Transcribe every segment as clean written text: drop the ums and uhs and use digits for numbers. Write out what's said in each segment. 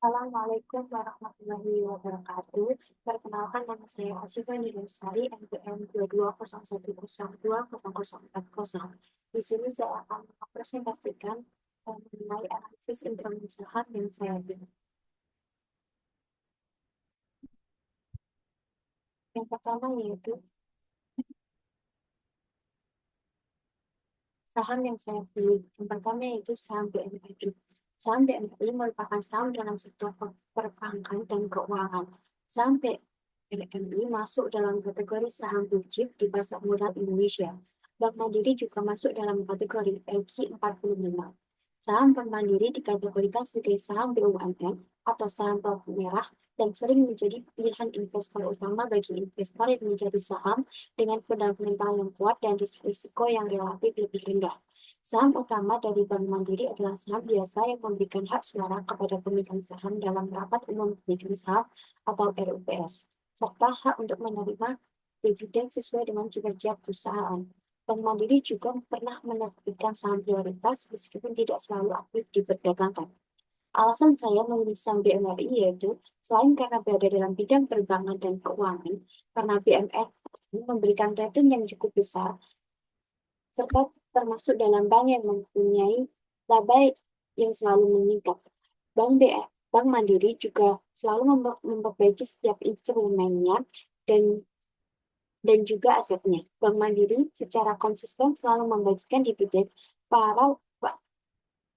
Assalamualaikum warahmatullahi wabarakatuh. Perkenalkan nama saya Asifa Nidasari, NPM 2201020040. Di sini saya akan mempresentasikan mengenai analisis instrumen saham yang saya buat. Yang pertama yaitu saham yang saya pilih. Yang pertama yaitu saham BMRI. Saham BMRI merupakan saham dalam sektor perbankan dan keuangan. Saham BMRI masuk dalam kategori saham blue chip di pasar modal Indonesia. Bank Mandiri juga masuk dalam kategori LQ45. Saham Bank Mandiri dikategorikan sebagai saham BUMN atau saham pelaku merah dan sering menjadi pilihan investor utama bagi investor yang mencari saham dengan fundamental yang kuat dan risiko yang relatif lebih rendah. Saham utama dari Bank Mandiri adalah saham biasa yang memberikan hak suara kepada pemegang saham dalam rapat umum pemegang saham atau RUPS, serta hak untuk menerima dividen sesuai dengan kinerja perusahaan. Bank Mandiri juga pernah menerbitkan saham prioritas meskipun tidak selalu aktif diperdagangkan. Alasan saya memilih saham BMRI yaitu selain karena berada dalam bidang perbankan dan keuangan, karena BMRI memberikan return yang cukup besar, serta termasuk dalam bank yang mempunyai laba yang selalu meningkat. Bank Mandiri juga selalu memperbaiki setiap instrumennya dan juga asetnya. Bank Mandiri secara konsisten selalu membagikan dividen para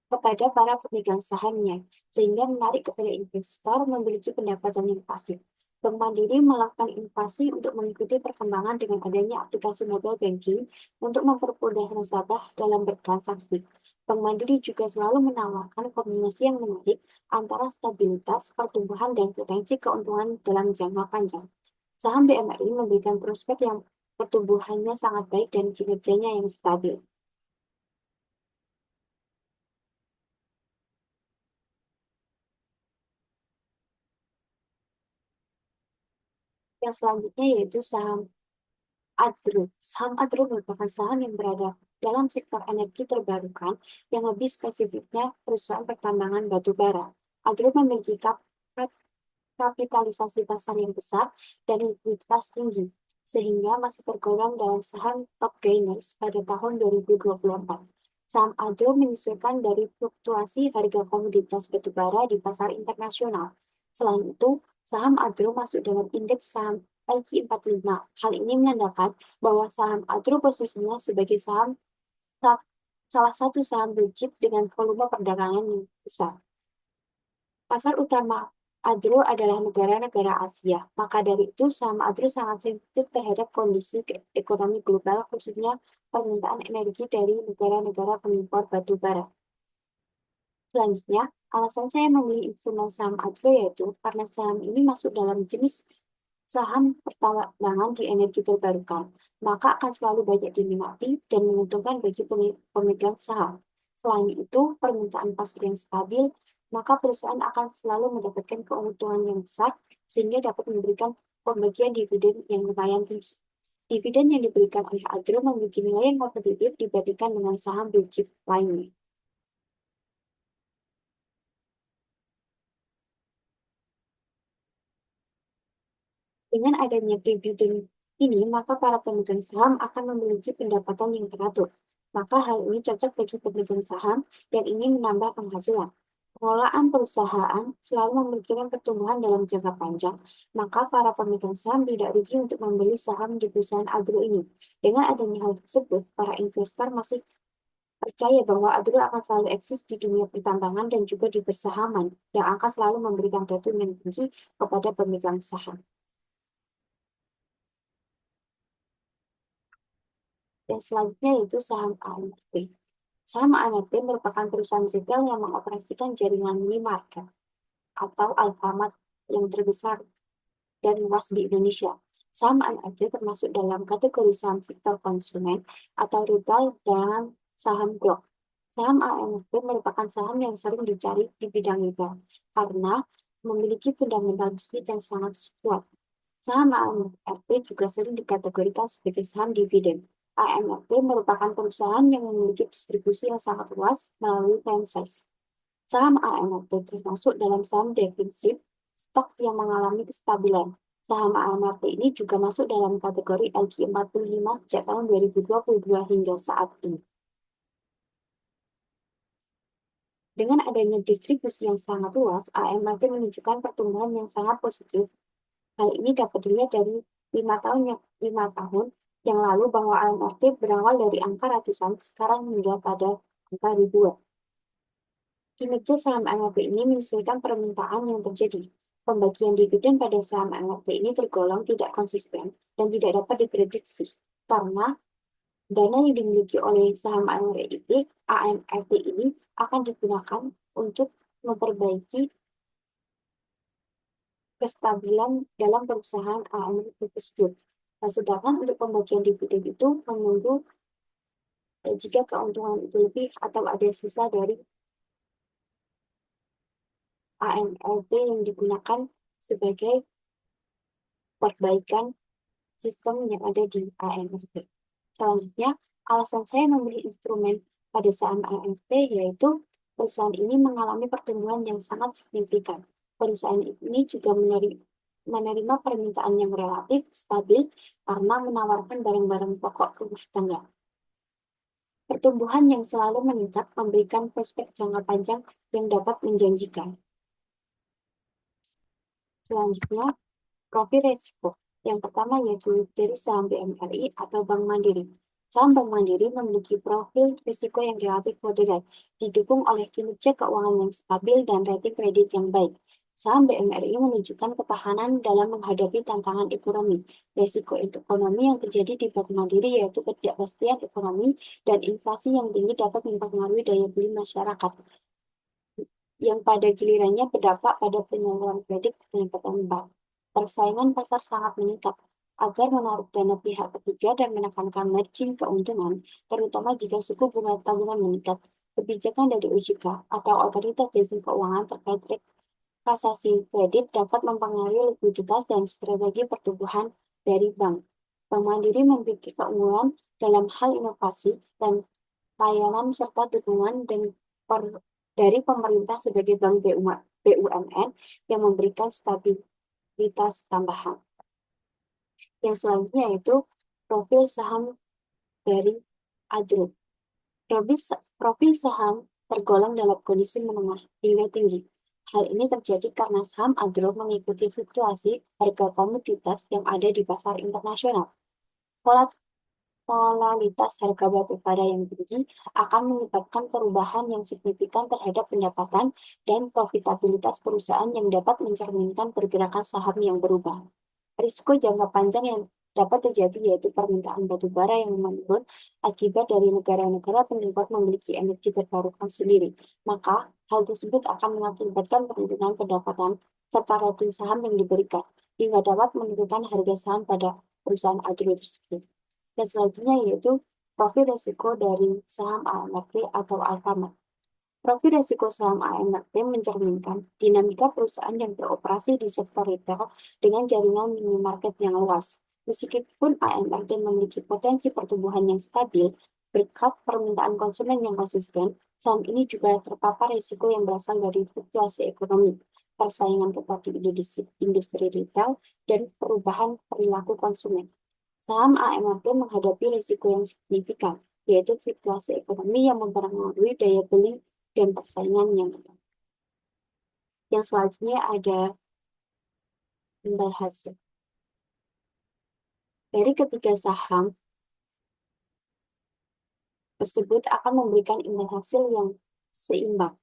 kepada para pemegang sahamnya, sehingga menarik kepada investor memiliki pendapatan yang pasif. Bank Mandiri melakukan inovasi untuk mengikuti perkembangan dengan adanya aplikasi mobile banking untuk mempermudah nasabah dalam bertransaksi. Bank Mandiri juga selalu menawarkan kombinasi yang menarik antara stabilitas, pertumbuhan, dan potensi keuntungan dalam jangka panjang. Saham BMRI memberikan prospek yang pertumbuhannya sangat baik dan kinerjanya yang stabil. Yang selanjutnya yaitu saham Adro. Saham Adro merupakan saham yang berada dalam sektor energi terbarukan, yang lebih spesifiknya perusahaan pertambangan batu bara. Adro memiliki kapitalisasi pasar yang besar dan likuiditas tinggi, sehingga masih tergolong dalam saham top gainers pada tahun 2024. Saham Adro menyesuaikan dari fluktuasi harga komoditas batu bara di pasar internasional. Selain itu, saham Adro masuk dalam indeks saham LQ45. Hal ini menandakan bahwa saham Adro posisinya sebagai salah satu saham blue chip dengan volume perdagangan yang besar. Pasar utama Adro adalah negara-negara Asia. Maka dari itu, saham Adro sangat sensitif terhadap kondisi ekonomi global, khususnya permintaan energi dari negara-negara pengimpor batu bara. Selanjutnya, alasan saya memilih instrumen saham Adro yaitu karena saham ini masuk dalam jenis saham pertambangan di energi terbarukan, maka akan selalu banyak diminati dan menguntungkan bagi pemegang saham. Selain itu, permintaan pasar yang stabil, maka perusahaan akan selalu mendapatkan keuntungan yang besar sehingga dapat memberikan pembagian dividen yang lumayan tinggi. Dividen yang diberikan oleh Adro memiliki nilai yang kompetitif dibandingkan dengan saham blue chip lainnya. Dengan adanya dividen ini, maka para pemegang saham akan memiliki pendapatan yang teratur. Maka hal ini cocok bagi pemegang saham yang ingin menambah penghasilan. Pengelolaan perusahaan selalu memikirkan pertumbuhan dalam jangka panjang, maka para pemegang saham tidak rugi untuk membeli saham di perusahaan agro ini. Dengan adanya hal tersebut, para investor masih percaya bahwa agro akan selalu eksis di dunia pertambangan dan juga di persahaman, dan akan selalu memberikan return yang tinggi kepada pemegang saham. Dan selanjutnya yaitu saham AMRT. Saham AMRT merupakan perusahaan retail yang mengoperasikan jaringan minimarket atau Alfamart yang terbesar dan luas di Indonesia. Saham AMRT termasuk dalam kategori saham sektor konsumen atau retail dan saham growth. Saham AMRT merupakan saham yang sering dicari di bidang retail karena memiliki fundamental bisnis yang sangat kuat. Saham AMRT juga sering dikategorikan sebagai saham dividen. AMRT merupakan perusahaan yang memiliki distribusi yang sangat luas melalui franchise. Saham AMRT termasuk dalam saham defensif stok yang mengalami kestabilan. Saham AMRT ini juga masuk dalam kategori LQ45 sejak tahun 2022 hingga saat ini. Dengan adanya distribusi yang sangat luas, AMRT menunjukkan pertumbuhan yang sangat positif. Hal ini dapat dilihat dari 5 tahun yang lalu bahwa AMRT berawal dari angka ratusan, sekarang hingga pada angka ribuan. Kinerja saham AMRT ini menyesuaikan permintaan yang terjadi. Pembagian dividen pada saham AMRT ini tergolong tidak konsisten dan tidak dapat diprediksi karena dana yang dimiliki oleh saham AMRT ini akan digunakan untuk memperbaiki kestabilan dalam perusahaan AMRT tersebut. Nah, sedangkan untuk pembagian dividen itu menunggu jika keuntungan itu lebih atau ada sisa dari AMRT yang digunakan sebagai perbaikan sistem yang ada di AMRT. Selanjutnya, alasan saya memilih instrumen pada saham AMRT yaitu perusahaan ini mengalami pertumbuhan yang sangat signifikan. Perusahaan ini juga menerima permintaan yang relatif stabil karena menawarkan barang-barang pokok rumah tangga. Pertumbuhan yang selalu meningkat memberikan prospek jangka panjang yang dapat menjanjikan. Selanjutnya, profil resiko. Yang pertama yaitu dari saham BMRI atau Bank Mandiri. Saham Bank Mandiri memiliki profil risiko yang relatif moderat, didukung oleh kinerja keuangan yang stabil dan rating kredit yang baik. Saham BMRI menunjukkan ketahanan dalam menghadapi tantangan ekonomi. Risiko ekonomi yang terjadi di Bank Mandiri yaitu ketidakpastian ekonomi dan inflasi yang tinggi dapat mempengaruhi daya beli masyarakat, yang pada gilirannya berdampak pada penyaluran kredit ke pendapatan bank. Persaingan pasar sangat meningkat agar menarik dana pihak ketiga dan menekankan margin keuntungan, terutama jika suku bunga tabungan meningkat. Kebijakan dari OJK atau Otoritas Jasa Keuangan terkait transaksi kredit dapat mempengaruhi likuiditas dan strategi pertumbuhan dari bank. Bank Mandiri memiliki keunggulan dalam hal inovasi dan layanan serta dukungan dari pemerintah sebagai bank BUMN yang memberikan stabilitas tambahan. Yang selanjutnya yaitu profil saham dari Adro. Profil saham tergolong dalam kondisi menengah hingga tinggi. Hal ini terjadi karena saham Adro mengikuti fluktuasi harga komoditas yang ada di pasar internasional. Volatilitas harga batu bara yang tinggi akan menyebabkan perubahan yang signifikan terhadap pendapatan dan profitabilitas perusahaan yang dapat mencerminkan pergerakan saham yang berubah. Risiko jangka panjang yang dapat terjadi yaitu permintaan batu bara yang menurun akibat dari negara-negara pengimpor memiliki energi terbarukan sendiri. Maka, hal tersebut akan mengakibatkan penurunan pendapatan serta rating saham yang diberikan, hingga dapat menurunkan harga saham pada perusahaan agro tersebut. Dan selanjutnya yaitu profil risiko dari saham AMRT atau Alfamart. Profil risiko saham AMRT mencerminkan dinamika perusahaan yang beroperasi di sektor retail dengan jaringan minimarket yang luas. Meskipun AMRT memiliki potensi pertumbuhan yang stabil, berkat permintaan konsumen yang konsisten, saham ini juga terpapar risiko yang berasal dari fluktuasi ekonomi, persaingan ketat di industri retail, dan perubahan perilaku konsumen. Saham AMRT menghadapi risiko yang signifikan, yaitu fluktuasi ekonomi yang mempengaruhi daya beli dan persaingan yang ketat. Yang selanjutnya ada imbal hasil. Dari ketiga saham tersebut akan memberikan imbal hasil yang seimbang.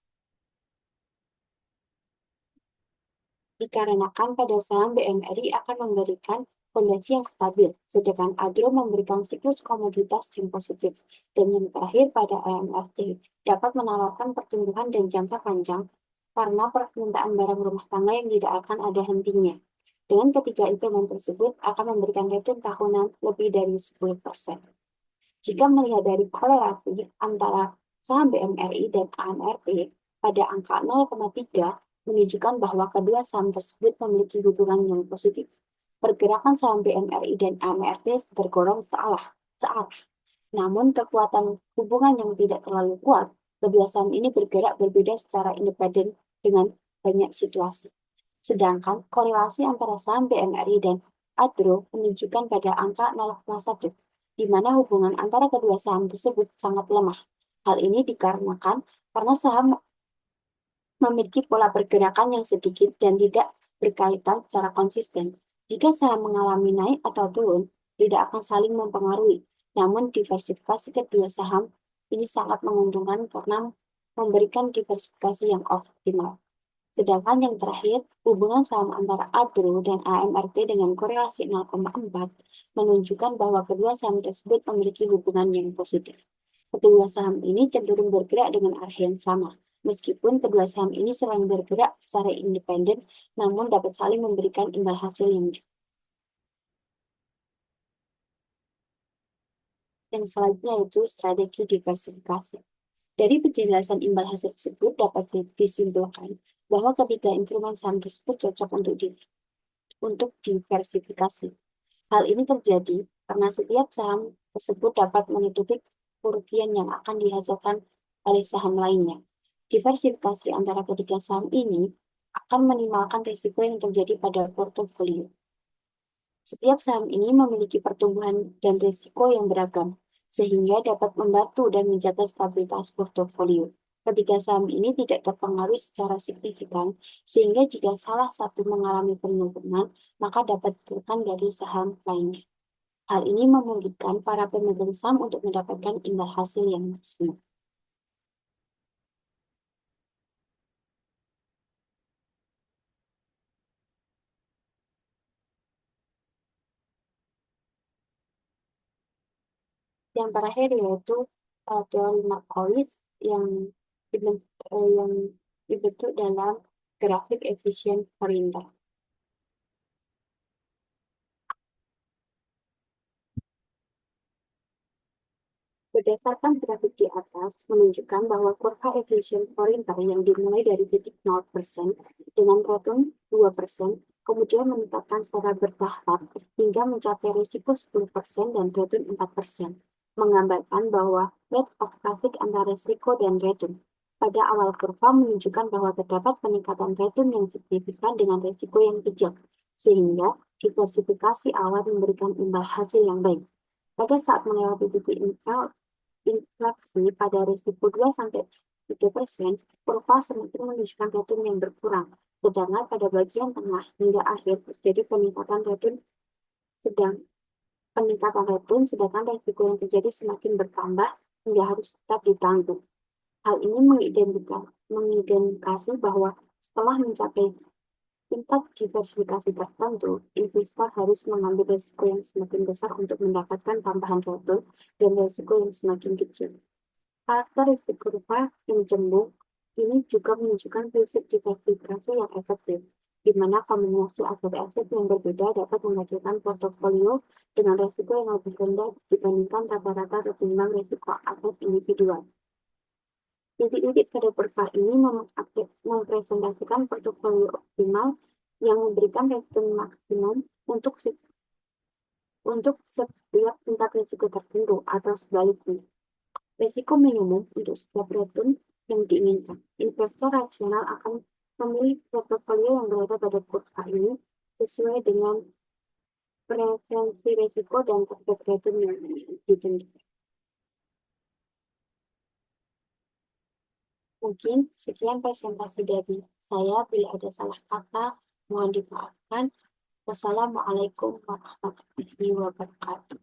Dikarenakan pada saham BMRI akan memberikan fondasi yang stabil, sedangkan Adro memberikan siklus komoditas yang positif. Dan yang terakhir pada AMRT dapat menawarkan pertumbuhan dan jangka panjang karena permintaan barang rumah tangga yang tidak akan ada hentinya. Dengan ketiga instrumen tersebut akan memberikan return tahunan lebih dari 10%. Jika melihat dari korelasi antara saham BMRI dan AMRT pada angka 0,3 menunjukkan bahwa kedua saham tersebut memiliki hubungan yang positif. Pergerakan saham BMRI dan AMRT tergolong searah. Namun kekuatan hubungan yang tidak terlalu kuat Kedua saham ini bergerak berbeda secara independen dengan banyak situasi. Sedangkan korelasi antara saham BMRI dan ADRO menunjukkan pada angka 0,1, di mana hubungan antara kedua saham tersebut sangat lemah. Hal ini dikarenakan karena saham memiliki pola pergerakan yang sedikit dan tidak berkaitan secara konsisten. Jika saham mengalami naik atau turun, tidak akan saling mempengaruhi. Namun diversifikasi kedua saham ini sangat menguntungkan karena memberikan diversifikasi yang optimal. Sedangkan yang terakhir, hubungan saham antara ADRO dan AMRT dengan korelasi 0,4 menunjukkan bahwa kedua saham tersebut memiliki hubungan yang positif. Kedua saham ini cenderung bergerak dengan arah yang sama. Meskipun kedua saham ini sering bergerak secara independen, namun dapat saling memberikan imbal hasil yang cukup. Yang selanjutnya yaitu strategi diversifikasi. Dari penjelasan imbal hasil tersebut dapat disimpulkan bahwa ketiga instrumen saham tersebut cocok untuk diversifikasi. Hal ini terjadi karena setiap saham tersebut dapat menutupi kerugian yang akan dihasilkan oleh saham lainnya. Diversifikasi antara ketiga saham ini akan minimalkan risiko yang terjadi pada portofolio. Setiap saham ini memiliki pertumbuhan dan risiko yang beragam, sehingga dapat membantu dan menjaga stabilitas portofolio. Ketiga saham ini tidak terpengaruh secara signifikan, sehingga jika salah satu mengalami penurunan, maka dapat ditekan dari saham lainnya. Hal ini memungkinkan para pemegang saham untuk mendapatkan imbal hasil yang maksimal. Yang terakhir yaitu teori Markowitz yang dibentuk dalam grafik efisien Fourier. Berdasarkan grafik di atas, menunjukkan bahwa kurva efisien Fourier yang dimulai dari titik 0% dengan return 2%, kemudian meningkatkan secara bertahap hingga mencapai risiko 10% dan return 4%, menggambarkan bahwa rate of classic antara risiko dan return. Pada awal kurva menunjukkan bahwa terdapat peningkatan return yang signifikan dengan risiko yang kecil, sehingga diversifikasi awal memberikan imbal hasil yang baik. Pada saat melewati titik inflasi pada risiko 2-3%, kurva semakin menunjukkan return yang berkurang, sedangkan pada bagian tengah hingga akhir terjadi peningkatan return, sedangkan risiko yang terjadi semakin bertambah hingga harus tetap ditanggung. Hal ini mengindikasi bahwa setelah mencapai tingkat diversifikasi tertentu, investor harus mengambil risiko yang semakin besar untuk mendapatkan tambahan return dan risiko yang semakin kecil. Karakteristik kurva yang cembung ini juga menunjukkan prinsip diversifikasi yang efektif, di mana kombinasi aset-aset yang berbeda dapat menghasilkan portofolio dengan risiko yang lebih rendah dibandingkan rata-rata ketimbang risiko aset individual. Titik-titik pada kurva ini mempresentasikan portofolio optimal yang memberikan return maksimum untuk setiap tingkat risiko tertentu atau sebaliknya. Risiko minimum untuk setiap return yang diinginkan. Investor rasional akan memilih portofolio yang berada pada kurva ini sesuai dengan preferensi risiko dan target return yang ditentukan. Mungkin sekian presentasi dari saya. Bila ada salah kata, mohon dimaafkan. Wassalamualaikum warahmatullahi wabarakatuh.